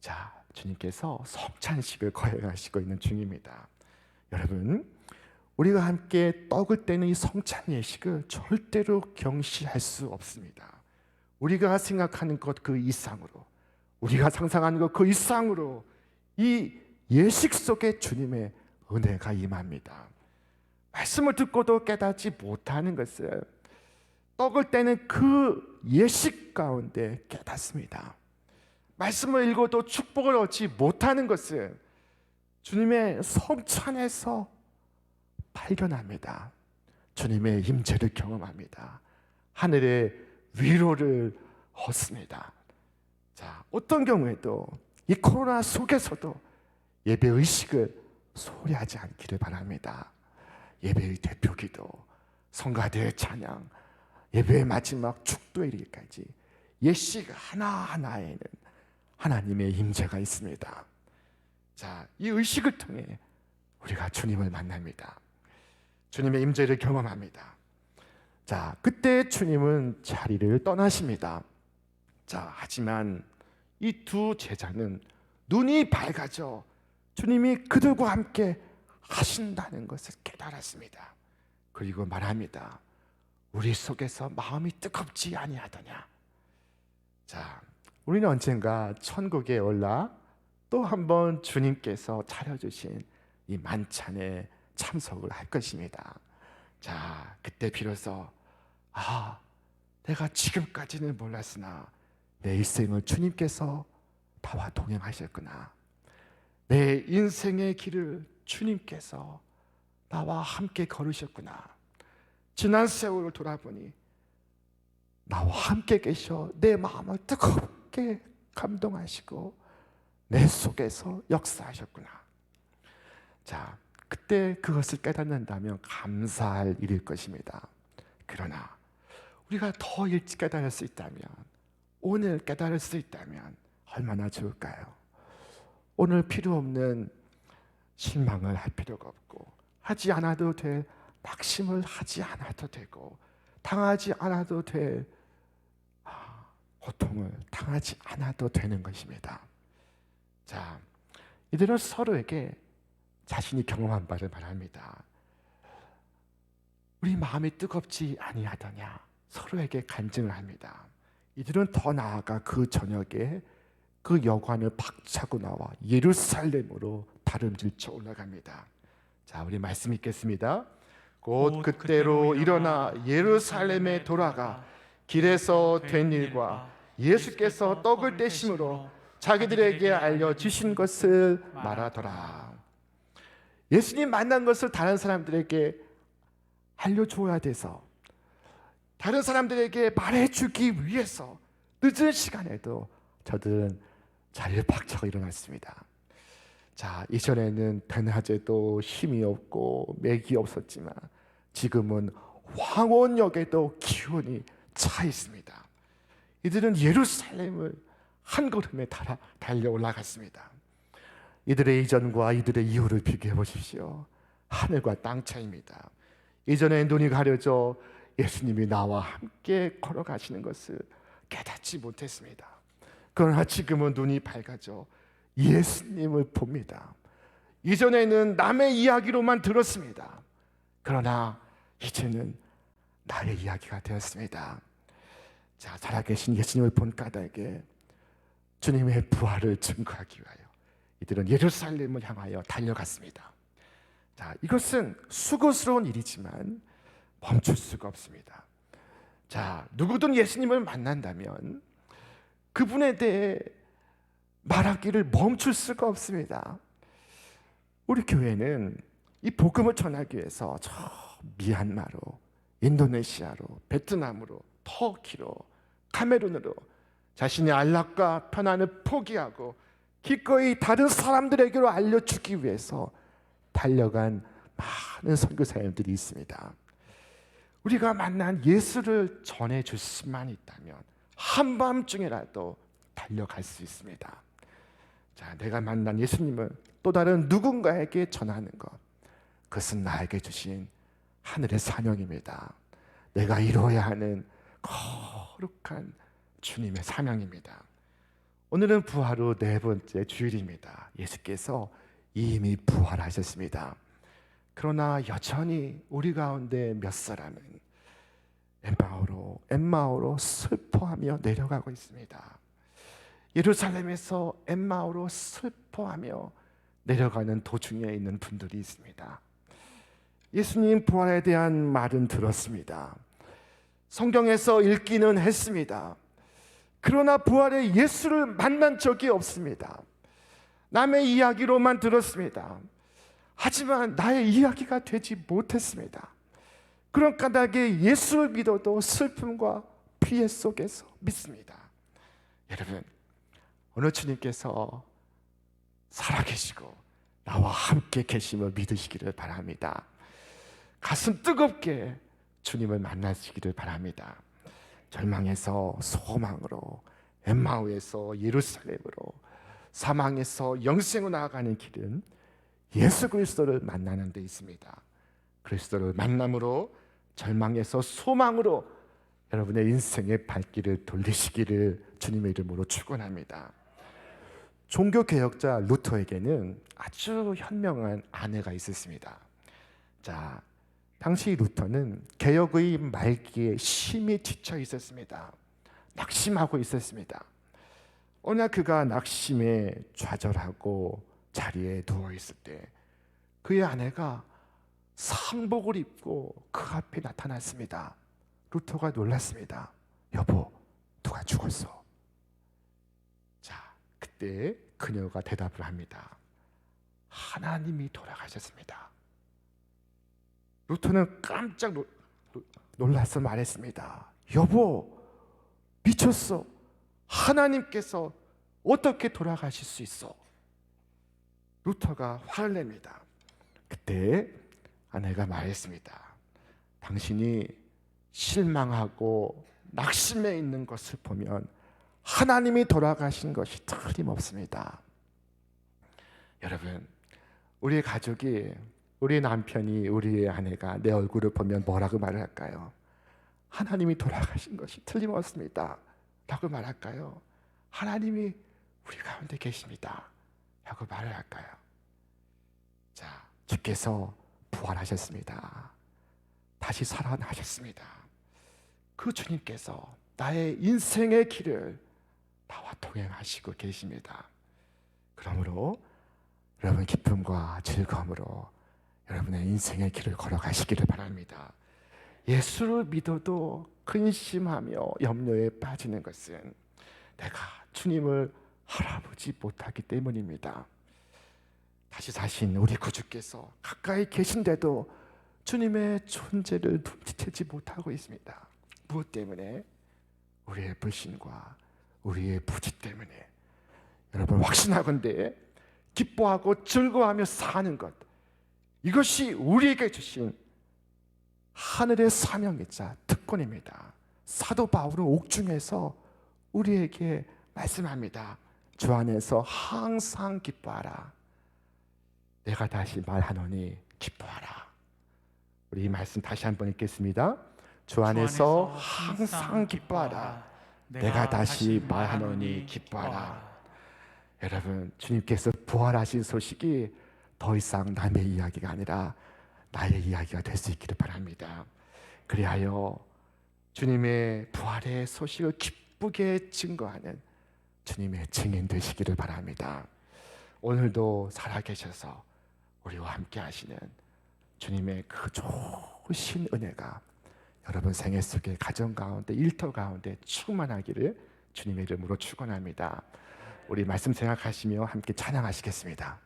자, 주님께서 성찬식을 거행하시고 있는 중입니다. 여러분, 우리가 함께 떡을 떼는 이 성찬 예식을 절대로 경시할 수 없습니다. 우리가 생각하는 것 그 이상으로, 우리가 상상하는 것 그 이상으로 이 예식 속에 주님의 은혜가 임합니다. 말씀을 듣고도 깨닫지 못하는 것을 떡을 떼는 그 예식 가운데 깨닫습니다. 말씀을 읽어도 축복을 얻지 못하는 것을 주님의 성찬에서 발견합니다. 주님의 임재를 경험합니다. 하늘의 위로를 얻습니다. 자, 어떤 경우에도 이 코로나 속에서도 예배 의식을 소홀히 하지 않기를 바랍니다. 예배의 대표기도, 성가대의 찬양, 예배의 마지막 축도에 이르기까지 예식 하나하나에는 하나님의 임재가 있습니다. 자, 이 의식을 통해 우리가 주님을 만납니다. 주님의 임재를 경험합니다. 자, 그때 주님은 자리를 떠나십니다. 자, 하지만 이 두 제자는 눈이 밝아져 주님이 그들과 함께 하신다는 것을 깨달았습니다. 그리고 말합니다. 우리 속에서 마음이 뜨겁지 아니하더냐. 자, 우리는 언젠가 천국에 올라 또 한 번 주님께서 차려주신 이 만찬에 참석을 할 것입니다. 자, 그때 비로소 내가 지금까지는 몰랐으나 내 일생을 주님께서 나와 동행하셨구나. 내 인생의 길을 주님께서 나와 함께 걸으셨구나. 지난 세월을 돌아보니 나와 함께 계셔 내 마음을 뜨겁게 감동하시고 내 속에서 역사하셨구나. 자, 그때 그것을 깨닫는다면 감사할 일일 것입니다. 그러나 우리가 더 일찍 깨달을 수 있다면, 오늘 깨달을 수 있다면 얼마나 좋을까요? 오늘 필요 없는 실망을 할 필요가 없고, 하지 않아도 될 낙심을 하지 않아도 되고, 당하지 않아도 될 고통을 당하지 않아도 되는 것입니다. 자, 이들은 서로에게 자신이 경험한 바를 말합니다. 우리 마음이 뜨겁지 아니하더냐. 서로에게 간증을 합니다. 이들은 더 나아가 그 저녁에 그 여관을 박차고 나와 예루살렘으로 다름질쳐 올라갑니다. 자, 우리 말씀 읽겠습니다. 곧 그때로 일어나 예루살렘에 돌아가 길에서 된 일과 예수께서 떡을 떼심으로 자기들에게 알려주신 것을 말하더라. 예수님 만난 것을 다른 사람들에게 알려줘야 돼서, 다른 사람들에게 말해주기 위해서 늦은 시간에도 저들은 자리를 박차고 일어났습니다. 자, 이전에는 대낮에도 힘이 없고 맥이 없었지만 지금은 황혼역에도 기운이 차 있습니다. 이들은 예루살렘을 한 걸음에 달려 올라갔습니다. 이들의 이전과 이들의 이후를 비교해 보십시오. 하늘과 땅 차이입니다. 이전에 눈이 가려져 예수님이 나와 함께 걸어가시는 것을 깨닫지 못했습니다. 그러나 지금은 눈이 밝아져 예수님을 봅니다. 이전에는 남의 이야기로만 들었습니다. 그러나 이제는 나의 이야기가 되었습니다. 자, 살아계신 예수님을 본 까닭에 주님의 부활을 증거하기 위하여 이들은 예루살렘을 향하여 달려갔습니다. 자, 이것은 수고스러운 일이지만 멈출 수가 없습니다. 자, 누구든 예수님을 만난다면 그분에 대해 말하기를 멈출 수가 없습니다. 우리 교회는 이 복음을 전하기 위해서 저 미얀마로, 인도네시아로, 베트남으로, 터키로, 카메룬으로 자신의 안락과 편안을 포기하고 기꺼이 다른 사람들에게로 알려주기 위해서 달려간 많은 선교사님들이 있습니다. 우리가 만난 예수를 전해줄 수만 있다면 한밤중에라도 달려갈 수 있습니다. 자, 내가 만난 예수님을 또 다른 누군가에게 전하는 것, 그것은 나에게 주신 하늘의 사명입니다. 내가 이루어야 하는 거룩한 주님의 사명입니다. 오늘은 부활 후 네 번째 주일입니다. 예수께서 이미 부활하셨습니다. 그러나 여전히 우리 가운데 몇 사람은 엠마오로 슬퍼하며 내려가고 있습니다. 예루살렘에서 엠마오로 슬퍼하며 내려가는 도중에 있는 분들이 있습니다. 예수님 부활에 대한 말은 들었습니다. 성경에서 읽기는 했습니다. 그러나 부활의 예수를 만난 적이 없습니다. 남의 이야기로만 들었습니다. 하지만 나의 이야기가 되지 못했습니다. 그런 까닭에 예수를 믿어도 슬픔과 피해 속에서 믿습니다. 여러분, 오늘 주님께서 살아계시고 나와 함께 계심을 믿으시기를 바랍니다. 가슴 뜨겁게 주님을 만나시기를 바랍니다. 절망에서 소망으로, 엠마오에서 예루살렘으로, 사망에서 영생으로 나아가는 길은 예수 그리스도를 만나는 데 있습니다. 그리스도를 만남으로 절망에서 소망으로 여러분의 인생의 발길을 돌리시기를 주님의 이름으로 축원합니다. 종교개혁자 루터에게는 아주 현명한 아내가 있었습니다. 자, 당시 루터는 개혁의 말기에 심히 지쳐 있었습니다. 낙심하고 있었습니다. 어느 날 그가 낙심에 좌절하고 자리에 누워 있을 때 그의 아내가 상복을 입고 그 앞에 나타났습니다. 루터가 놀랐습니다. 여보, 누가 죽었어? 자, 그때 그녀가 대답을 합니다. 하나님이 돌아가셨습니다. 루터는 깜짝 놀라서 말했습니다. 여보, 미쳤어. 하나님께서 어떻게 돌아가실 수 있어? 루터가 화를 냅니다. 그때 아내가 말했습니다. 당신이 실망하고 낙심해 있는 것을 보면 하나님이 돌아가신 것이 틀림없습니다. 여러분, 우리 가족이, 우리 남편이, 우리의 아내가 내 얼굴을 보면 뭐라고 말을 할까요? 하나님이 돌아가신 것이 틀림없습니다 라고 말할까요? 하나님이 우리 가운데 계십니다 라고 말을 할까요? 자, 주께서 부활하셨습니다. 다시 살아나셨습니다. 그 주님께서 나의 인생의 길을 나와 동행하시고 계십니다. 그러므로 여러분 기쁨과 즐거움으로 여러분의 인생의 길을 걸어가시기를 바랍니다. 예수를 믿어도 근심하며 염려에 빠지는 것은 내가 주님을 알아보지 못하기 때문입니다. 다시 사신 우리 구주께서 가까이 계신데도 주님의 존재를 눈치채지 못하고 있습니다. 무엇 때문에? 우리의 불신과 우리의 부지 때문에. 여러분, 확신하건대 기뻐하고 즐거워하며 사는 것, 이것이 우리에게 주신 하늘의 사명이자 특권입니다. 사도 바울은 옥중에서 우리에게 말씀합니다. 주 안에서 항상 기뻐하라. 내가 다시 말하노니 기뻐하라. 우리 이 말씀 다시 한번 읽겠습니다. 주 안에서 항상 기뻐하라. 내가 다시 말하노니 기뻐하라. 여러분, 주님께서 부활하신 소식이 더 이상 남의 이야기가 아니라 나의 이야기가 될 수 있기를 바랍니다. 그리하여 주님의 부활의 소식을 기쁘게 증거하는 주님의 증인 되시기를 바랍니다. 오늘도 살아계셔서 우리와 함께 하시는 주님의 그 좋으신 은혜가 여러분 생애 속에 가정 가운데 일터 가운데 충만하기를 주님의 이름으로 축원합니다. 우리 말씀 생각하시며 함께 찬양하시겠습니다.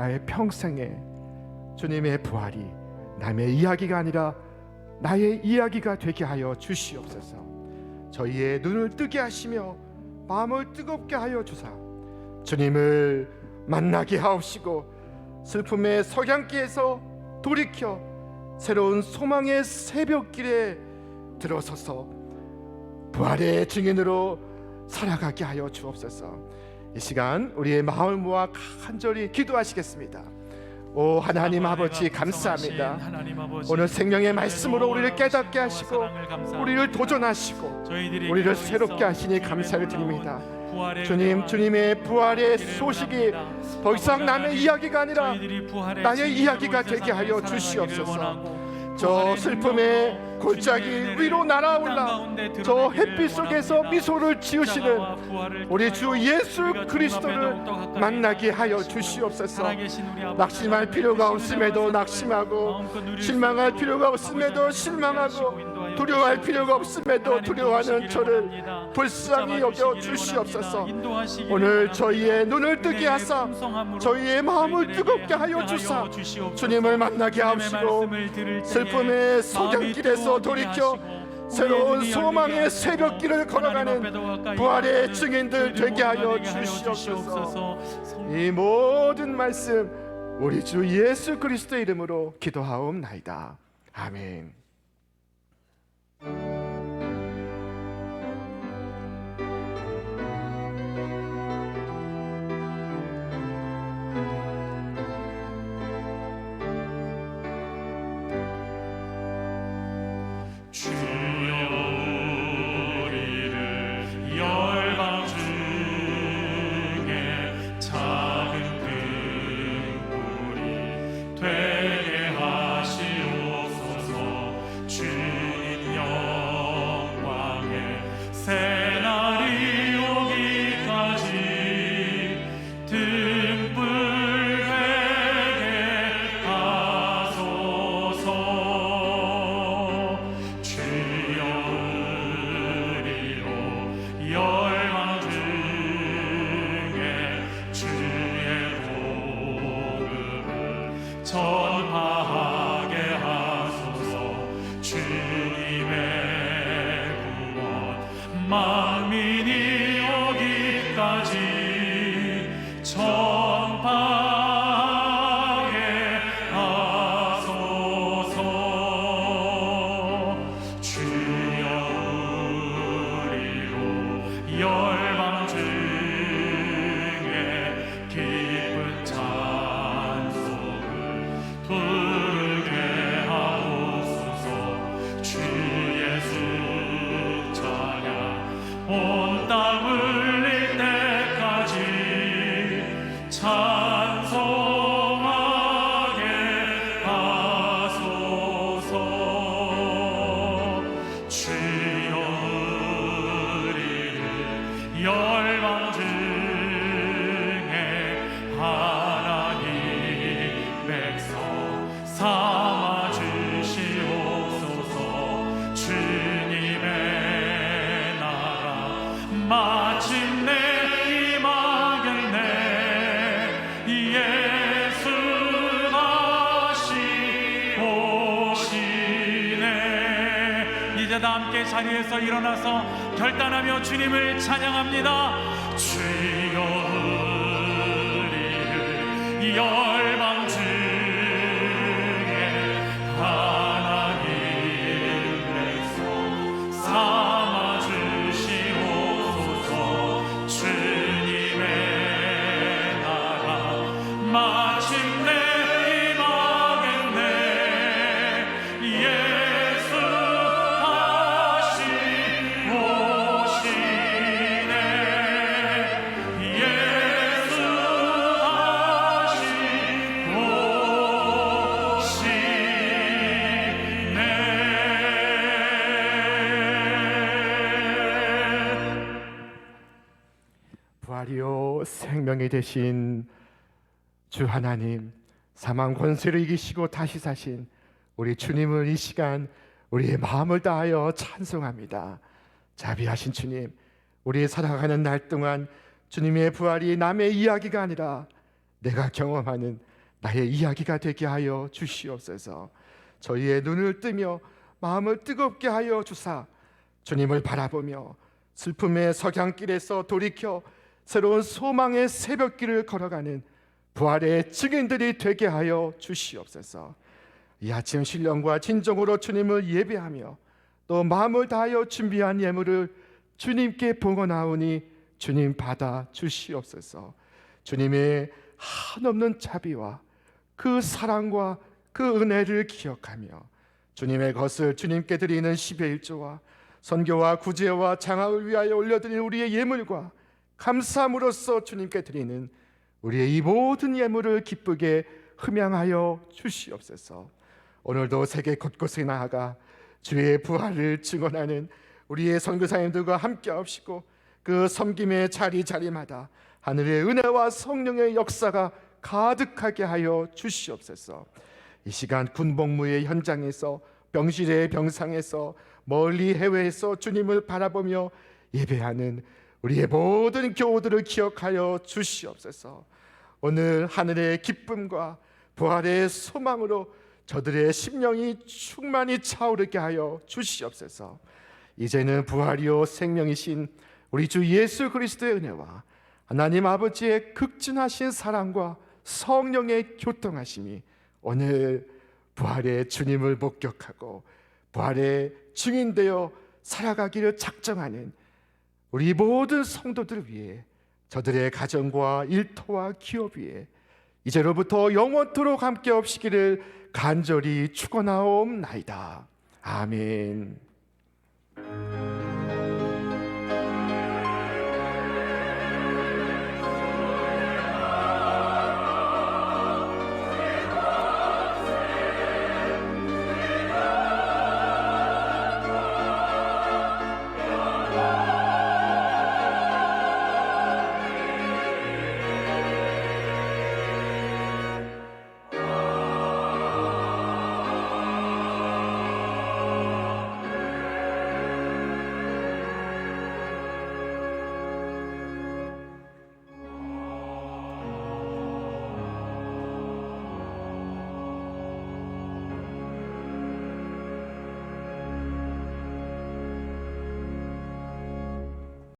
나의 평생에 주님의 부활이 남의 이야기가 아니라 나의 이야기가 되게 하여 주시옵소서. 저희의 눈을 뜨게 하시며 마음을 뜨겁게 하여 주사 주님을 만나게 하옵시고 슬픔의 석양길에서 돌이켜 새로운 소망의 새벽길에 들어서서 부활의 증인으로 살아가게 하여 주옵소서. 이 시간 우리의 마음을 모아 간절히 기도하시겠습니다. 오 하나님 아버지 감사합니다. 오늘 생명의 말씀으로 우리를 깨닫게 하시고 우리를 도전하시고 우리를 새롭게 하시니 감사를 드립니다. 주님, 주님의 부활의 소식이 더 이상 남의 이야기가 아니라 나의 이야기가 되게 하여 주시옵소서. 저 슬픔의 골짜기 위로 날아올라 저 햇빛 속에서 미소를 지으시는 우리 주 예수 그리스도를 만나게 하여 주시옵소서. 낙심할 필요가 없음에도 낙심하고, 실망할 필요가 없음에도 실망하고, 두려워할 필요가 없음에도 두려워하는 저를 불쌍히 여겨 주시옵소서. 오늘 저희의 눈을 뜨게 하사 저희의 마음을 뜨겁게 하여 주사 주님을 만나게 하시고, 슬픔의 소경길에서 돌이켜 새로운 소망의 새벽길을 걸어가는 부활의 증인들 되게 하여 주시옵소서. 이 모든 말씀 우리 주 예수 그리스도의 이름으로 기도하옵나이다. 아멘. 만민이 오기까지 전파하게 하소서. 주여 우리로 열방 중에 기쁜 찬송을 부르게 하옵소서. 주 예수 온 땅 울릴 때까지 찬송하게 하소서. 주여 우리를 열방 중에 하나님 백성 삼아 주시옵소서. 주님의 마침내 임하겠네. 예수 다시 오시네. 이제 다 함께 자리에서 일어나서 결단하며 주님을 찬양합니다. 주여 우리를 열방 중에 하나님 백성 삼아 마침내 임하겠네. 예수 다시 오시네. 예수 다시 오시네. 부활이요 생명이 되신 주 하나님, 사망 권세를 이기시고 다시 사신 우리 주님을 이 시간 우리의 마음을 다하여 찬송합니다. 자비하신 주님, 우리 살아가는 날 동안 주님의 부활이 남의 이야기가 아니라 내가 경험하는 나의 이야기가 되게 하여 주시옵소서. 저희의 눈을 뜨며 마음을 뜨겁게 하여 주사 주님을 바라보며 슬픔의 석양길에서 돌이켜 새로운 소망의 새벽길을 걸어가는 부활의 증인들이 되게 하여 주시옵소서. 이 아침 신령과 진정으로 주님을 예배하며 또 마음을 다하여 준비한 예물을 주님께 봉헌하오니 주님 받아 주시옵소서. 주님의 한없는 자비와 그 사랑과 그 은혜를 기억하며 주님의 것을 주님께 드리는 10의 1조와 선교와 구제와 장학을 위하여 올려드리는 우리의 예물과 감사함으로써 주님께 드리는 우리의 이 모든 예물을 기쁘게 흠양하여 주시옵소서. 오늘도 세계 곳곳에 나아가 주의 부활을 증언하는 우리의 선교사님들과 함께 하시고 그 섬김의 자리자리마다 하늘의 은혜와 성령의 역사가 가득하게 하여 주시옵소서. 이 시간 군복무의 현장에서, 병실의 병상에서, 멀리 해외에서 주님을 바라보며 예배하는 우리의 모든 교우들을 기억하여 주시옵소서. 오늘 하늘의 기쁨과 부활의 소망으로 저들의 심령이 충만히 차오르게 하여 주시옵소서. 이제는 부활이요 생명이신 우리 주 예수 그리스도의 은혜와 하나님 아버지의 극진하신 사랑과 성령의 교통하심이 오늘 부활의 주님을 목격하고 부활의 증인되어 살아가기를 작정하는 우리 모든 성도들을 위해, 저들의 가정과 일터와 기업 위에 이제로부터 영원토록 함께 없시기를 간절히 축원하옵나이다. 아멘.